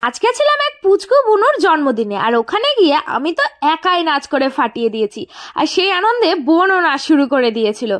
আজকে ছিলাম এক পুচকু বুনুর জন্মদিনে, আর ওখানে গিয়ে আমি তো একাই নাচ করে ফাটিয়ে দিয়েছি। আর সেই আনন্দে বোনও নাচ শুরু করে দিয়েছিল।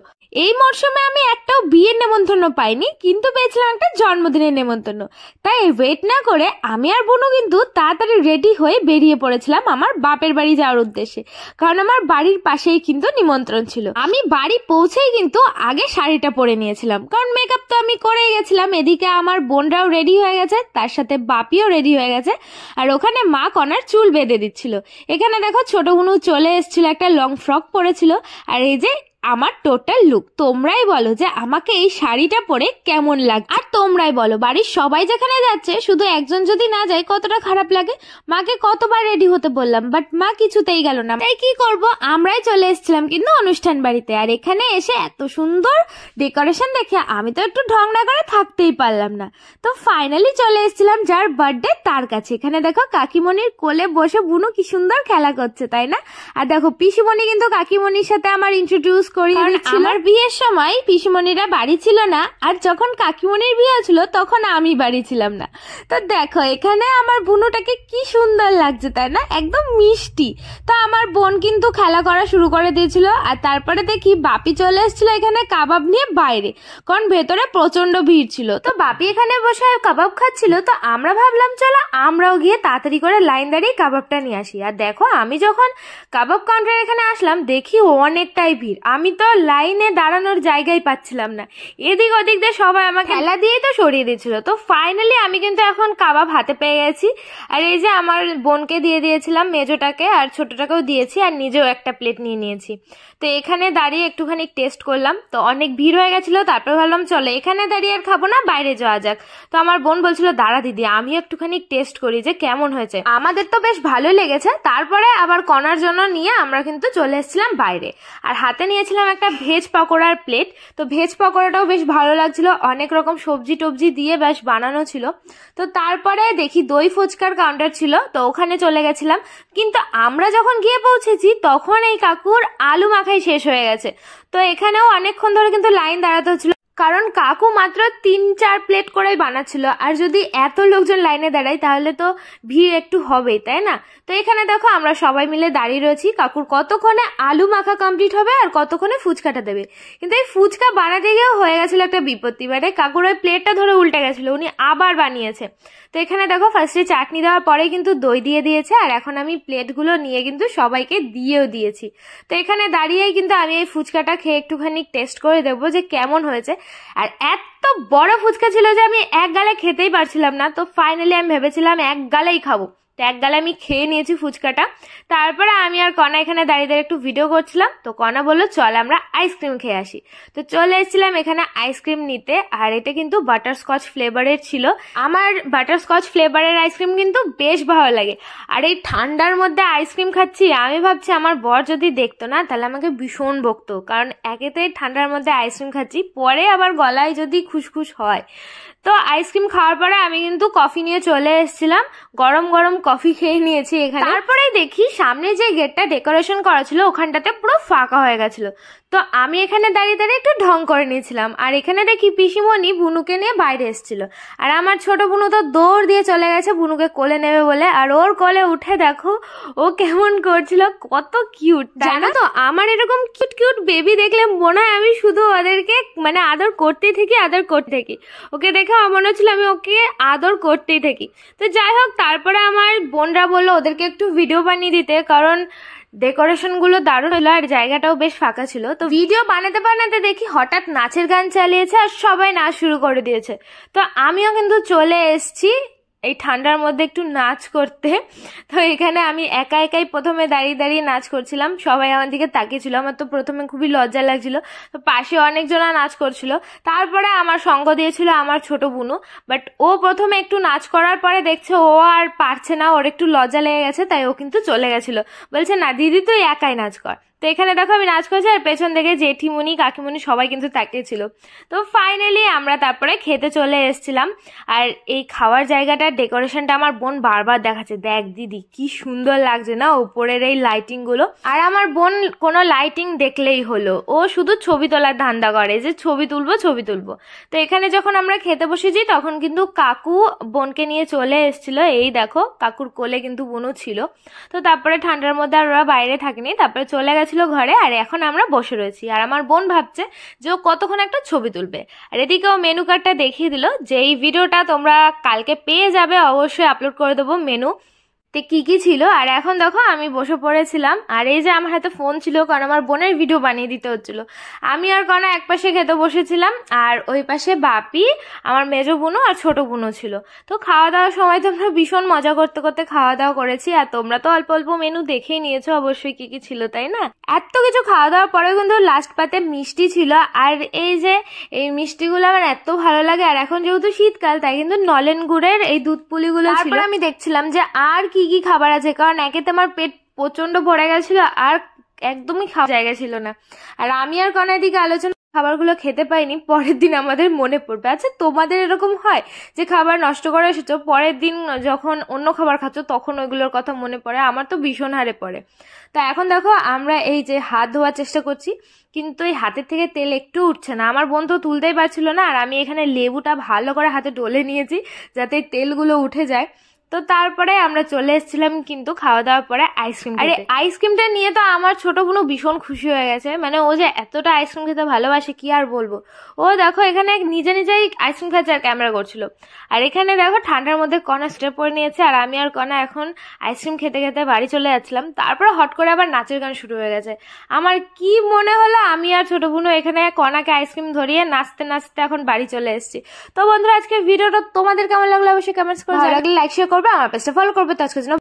এই মরশুমে আমি একটাও বিয়ের নেমন্তন্ন পাইনি, কিন্তু পেয়েছিলাম একটা জন্মদিনের নেমন্তন্ন। তাই ওয়েট না করে আমি আর বোনও কিন্তু তাড়াতাড়ি রেডি হয়ে বেরিয়ে পড়েছিলাম আমার বাপের বাড়ি যাওয়ার উদ্দেশ্যে, কারণ আমার বাড়ির পাশেই কিন্তু নিমন্ত্রণ ছিল। আমি বাড়ি পৌঁছেই কিন্তু আগে শাড়িটা পরে নিয়েছিলাম, কারণ মেকআপ তো আমি করেই গেছিলাম। এদিকে আমার বোনরাও রেডি হয়ে গেছে, তার সাথে বাপিও রেডি হয়ে গেছে, আর ওখানে মা কনার চুল বেঁধে দিচ্ছিল। এখানে দেখো ছোট বুনু চলে এসেছিল, একটা লং ফ্রক পরেছিল। আর এই যে আমার টোটাল লুক, তোমরাই বলো যে আমাকে এই শাড়িটা পরে কেমন লাগছে। আর তোমরাই বলো বাড়ির সবাই যেখানে যাচ্ছে শুধু একজন যদি না যায় কতটা খারাপ লাগে। মাকে কতবার রেডি হতে বললাম, বাট মা কিছুতেই গেল না। তাই কি করব, আমরাই চলে এসেছিলাম কিন্তু অনুষ্ঠান বাড়িতে। আর এখানে এসে এত সুন্দর ডেকোরেশন দেখে আমি তো একটু ঢং না করে থাকতেই পারলাম না। তো ফাইনালি চলে এসেছিলাম যার বার্থডে তার কাছে। এখানে দেখো কাকিমণির কোলে বসে বুনু কি সুন্দর খেলা করছে, তাই না? আর দেখো পিসিমণি কিন্তু কাকিমণির সাথে আমার ইন্ট্রোডিউস করিয়ে দিচ্ছিল। আমার বিয়ের সময় পিসিমণিরা বাড়ি ছিল না, আর যখন কাকিমণির বিয়ে ছিল তখন আমি বাড়ি ছিলাম না। তো দেখো এখানে আমার বুনুটাকে কি সুন্দর লাগছে, তাই না? একদম মিষ্টি। তো আমার বোন কিন্তু খেলা করা শুরু করে দিয়েছিল। আর তারপরে দেখি বাপি চলে এসেছিল এখানে কাবাব নিয়ে বাইরে, কারণ ভেতরে প্রচন্ড ভিড় ছিল। তো বাপি এখানে বসে কাবাব খাচ্ছিল, তো আমরা ভাবলাম চলো আমরাও গিয়ে তাড়াতাড়ি করে লাইন দাঁড়িয়ে কাবাবটা নিয়ে আসি। আর দেখো আমি যখন কাবাব কাউন্টার এখানে আসলাম দেখি অনেকটাই ভিড়। আমি তো লাইনে দাঁড়ানোর জায়গায় পাচ্ছিলাম না, এদিক ওদিক দিয়ে সবাই আমাকে খেলা দিয়েই তো সরিয়ে দিয়েছিল। তো ফাইনালি আমি কিন্তু এখন কাবাব হাতে পেয়ে গেছি। আর এই যে আমার বোনকে দিয়ে দিয়েছিলাম, মেজোটাকে আর ছোটটাকেও দিয়েছি, আর নিজেও একটা প্লেট নিয়ে নিয়েছি। তো এখানে দাঁড়িয়ে একটুখানি টেস্ট করলাম, তো অনেক ভিড় হয়ে গেছিল। তারপর ভাবলাম চলো এখানে দাঁড়িয়ে আর খাবো না, বাইরে যাওয়া যাক। তো আমার বোন বলছিল দাঁড়া দিদি আমি একটুখানি টেস্ট করি যে কেমন হয়েছে। আমাদের তো বেশ ভালোই লেগেছে। তারপরে আবার কনার জন্য নিয়ে আমরা কিন্তু চলে এসেছিলাম বাইরে, আর হাতে নিয়েছিলাম একটা ভেজ পকোড়ার প্লেট। তো ভেজ পকোড়াটাও বেশ ভালো লাগছিল, অনেক রকম সবজি টবজি দিয়ে বেশ বানানো ছিল। তো তারপরে দেখি দই ফুচকার কাউন্টার ছিল, তো ওখানে চলে গেছিলাম। কিন্তু আমরা যখন গিয়ে পৌঁছেছি তখন এই কাকুর আলু মাখাই শেষ হয়ে গেছে। তো এখানেও অনেকক্ষণ ধরে কিন্তু লাইন দাঁড়াতে হচ্ছিল, কারণ কাকু মাত্র 3-4 প্লেট করেই বানাচ্ছিল। আর যদি এত লোকজন লাইনে দাঁড়ায় তাহলে তো ভিড় একটু হবেই, তাই না? তো এখানে দেখো আমরা সবাই মিলে দাঁড়িয়ে রয়েছি, কাকুর কতক্ষণে আলু মাখা কমপ্লিট হবে আর কতক্ষণে ফুচকাটা দেবে। কিন্তু এই ফুচকা বানাতে গিয়েও হয়ে গেছিল একটা বিপত্তি, মানে কাকুর ওই প্লেটটা ধরে উল্টে গেছিল, উনি আবার বানিয়েছে। তো এখানে দেখো ফার্স্টে চাটনি দেওয়ার পরে কিন্তু দই দিয়ে দিয়েছে, আর এখন আমি প্লেটগুলো নিয়ে কিন্তু সবাইকে দিয়েও দিয়েছি। তো এখানে দাঁড়িয়েই কিন্তু আমি এই ফুচকাটা খেয়ে একটুখানি টেস্ট করে দেখবো যে কেমন হয়েছে। আর এত বড় ফুচকা ছিল যে আমি এক গালে খেতেই পারছিলাম না। তো ফাইনালি আমি ভেবেছিলাম এক গালেই খাবো, তো এক গালে আমি খেয়ে নিয়েছি ফুচকাটা। তারপরে আমি আর কনা এখানে দাঁড়িয়ে দাঁড়িয়ে একটু ভিডিও করছিলাম। তো কনা বললো চল আমরা আইসক্রিম খেয়ে আসি। তো চলে এসেছিলাম এখানে আইসক্রিম নিতে, আর এটা কিন্তু বাটারস্কচ ফ্লেভারের ছিল। আমার বাটারস্কচ ফ্লেভারের আইসক্রিম কিন্তু বেশ ভালো লাগে। আর এই ঠান্ডার মধ্যে আইসক্রিম খাচ্ছি, আমি ভাবছি আমার বর যদি দেখতো না তাহলে আমাকে ভীষণ বকতো, কারণ একেতে ঠান্ডার মধ্যে আইসক্রিম খাচ্ছি, পরে আবার গলায় যদি খুশখুশ হয়। তো আইসক্রিম খাওয়ার পরে আমি কিন্তু কফি নিয়ে চলে এসেছিলাম, গরম গরম কফি খেয়ে নিয়েছি এখানে। তারপরে দেখি সামনে যে গেটটা ডেকোরেশন করা ছিল ওখানটাতে পুরো ফাঁকা হয়ে গেছিল। তো আমি এখানে দাঁড়িয়ে দাঁড়িয়ে একটু ঢং করে নিয়েছিলাম। আর এখানে দেখি পিসিমণি বুনুকে নিয়ে বাইরে এসেছিল, আর আমার ছোট বুনু তো দৌড় দিয়ে চলে গেছে বুনুকে কোলে নেবে বলে। আর ওর কোলে উঠে দেখো ও কেমন করছিল, কত কিউট জানো তো। আমার এরকম কিউট কিউট বেবি দেখলে মনে হয় আমি শুধু ওদেরকে মানে আদর করতেই থাকি, আদর করতে থাকি। ওকে দেখে আমার মনে হচ্ছিল আমি ওকে আদর করতেই থাকি। তো যাই হোক, তারপরে আমার বোনরা বললো ওদেরকে একটু ভিডিও বানিয়ে দিতে, কারণ ডেকোরেশন গুলো দারুণ হলো আর জায়গাটাও বেশ ফাঁকা ছিল। তো ভিডিও বানাতে বানাতে দেখি হঠাৎ নাচের গান চালিয়েছে আর সবাই নাচ শুরু করে দিয়েছে। তো আমিও কিন্তু চলে এসেছি এই ঠান্ডার মধ্যে একটু নাচ করতে। তো এখানে আমি একা একাই প্রথমে দাঁড়িয়ে দাঁড়িয়ে নাচ করছিলাম, সবাই আমার দিকে তাকিয়েছিল। আমার তো প্রথমে খুবই লজ্জা লাগছিল, তো পাশে অনেকজনা নাচ করছিল। তারপরে আমার সঙ্গ দিয়েছিল আমার ছোট বুনু, বাট ও প্রথমে একটু নাচ করার পরে দেখছে ও আর পারছে না, ওর একটু লজ্জা লেগে গেছে, তাই ও কিন্তু চলে গেছিল, বলছে না দিদি তুই একাই নাচ কর। তো এখানে দেখো আমি নাচ করছি আর পেছন থেকে জেঠিমুনি কাকিমুনি সবাই কিন্তু তাকিয়েছিল। তো ফাইনালি আমরা তারপরে খেতে চলে এসেছিলাম। আর এই খাওয়ার জায়গাটার ডেকোরেশনটা আমার বোন বারবার দেখাচ্ছে, দেখ দিদি কি সুন্দর লাগছে না উপরের এই লাইটিং গুলো। আর আমার বোন কোনো লাইটিং দেখলেই হলো, ও শুধু ছবি তোলার ধান্দা করে যে ছবি তুলবো ছবি তুলবো। তো এখানে যখন আমরা খেতে বসেছি তখন কিন্তু কাকু বোনকে নিয়ে চলে এসেছিল, এই দেখো কাকুর কোলে কিন্তু বোনও ছিল। তো তারপরে ঠান্ডার মধ্যে আর ওরা বাইরে থাকেনি, তারপরে চলে গেছিল ঘরে। আর এখন আমরা বসে রয়েছি আর আমার বোন ভাবছে যে ও কতক্ষণ একটা ছবি তুলবে। আর এদিকে ও মেনু কার্ডটা দেখিয়ে দিল যে এই ভিডিওটা তোমরা কালকে পেয়ে যাবে, অবশ্যই আপলোড করে দেবো মেনু তে কি কি ছিল। আর এখন দেখো আমি বসে পড়েছিলাম আর এই যে আমার হাতে ফোন ছিল কারণ আমার বোনের ভিডিও বানিয়ে দিতে হচ্ছিল। আমি আর কনা এক পাশে খেতে বসেছিলাম আর ওই পাশে বাপি, আমার মেজো বোনও আর ছোট বোনও ছিল। তো খাওয়া দাওয়ার সময় তো আমরা ভীষণ মজা করতে করতে খাওয়া দাওয়া করেছি। আর তোমরা তো অল্প অল্প মেনু দেখেই নিয়েছো অবশ্যই কি কি ছিল, তাই না? এত কিছু খাওয়া দাওয়ার পরেও কিন্তু লাস্ট পাতে মিষ্টি ছিল। আর এই যে এই মিষ্টিগুলো আমার এত ভালো লাগে। আর এখন যেহেতু শীতকাল তাই কিন্তু নলেন গুড়ের এই দুধ পুলিগুলো ছিল। আমি দেখছিলাম যে আর কি কি খাবার আছে, কারণ একেতে আমার পেট প্রচন্ড ভরে গেছিল আর একদমই খাওয়ার জায়গা ছিল না। আর আমি আর কনার দিকে আলোচনা খাবারগুলো খেতে পাইনি, পরের দিন আমাদের মনে পড়বে। আচ্ছা তোমাদের এরকম হয় যে খাবার নষ্ট করে এসেছো, পরের দিন যখন অন্য খাবার খাচ্ছ তখন ওইগুলোর কথা মনে পড়ে? আমার তো ভীষণ হারে পড়ে। তো এখন দেখো আমরা এই যে হাত ধোয়ার চেষ্টা করছি কিন্তু এই হাতের থেকে তেল একটু উঠছে না। আমার বোন তো তুলতেই পারছিল না আর আমি এখানে লেবুটা ভালো করে হাতে ডলে নিয়েছি যাতে তেলগুলো উঠে যায়। তো তারপরে আমরা চলে এসেছিলাম কিন্তু খাওয়া দাওয়ার পরে আইসক্রিম। আরে আইসক্রিমটা নিয়ে তো আমার ছোট বোনও ভীষণ খুশি হয়ে গেছে, মানে ও যে এতটা আইসক্রিম খেতে ভালোবাসে কি আর বলবো। ও দেখো এখানে নিজে নিজেই আইসক্রিম খাচ্ছে আর ক্যামেরা করছিল। আর এখানে দেখো ঠান্ডার মধ্যে কণা স্টে পরে নিয়েছে আর আমি আর কণা এখন আইসক্রিম খেতে খেতে বাড়ি চলে যাচ্ছিলাম। তারপরে হট করে আবার নাচের গান শুরু হয়ে গেছে। আমার কি মনে হলো আমি আর ছোট বোনও এখানে কণাকে আইসক্রিম ধরিয়ে নাচতে নাচতে এখন বাড়ি চলে এসেছি। তো বন্ধুরা আজকে ভিডিওটা তোমাদের কেমন লাগলো অবশ্যই কমেন্টস করে, ভালো লাগলে লাইক শেয়ার করবে, আমার পেজটা ফলো করবে। তো আজকের জন্য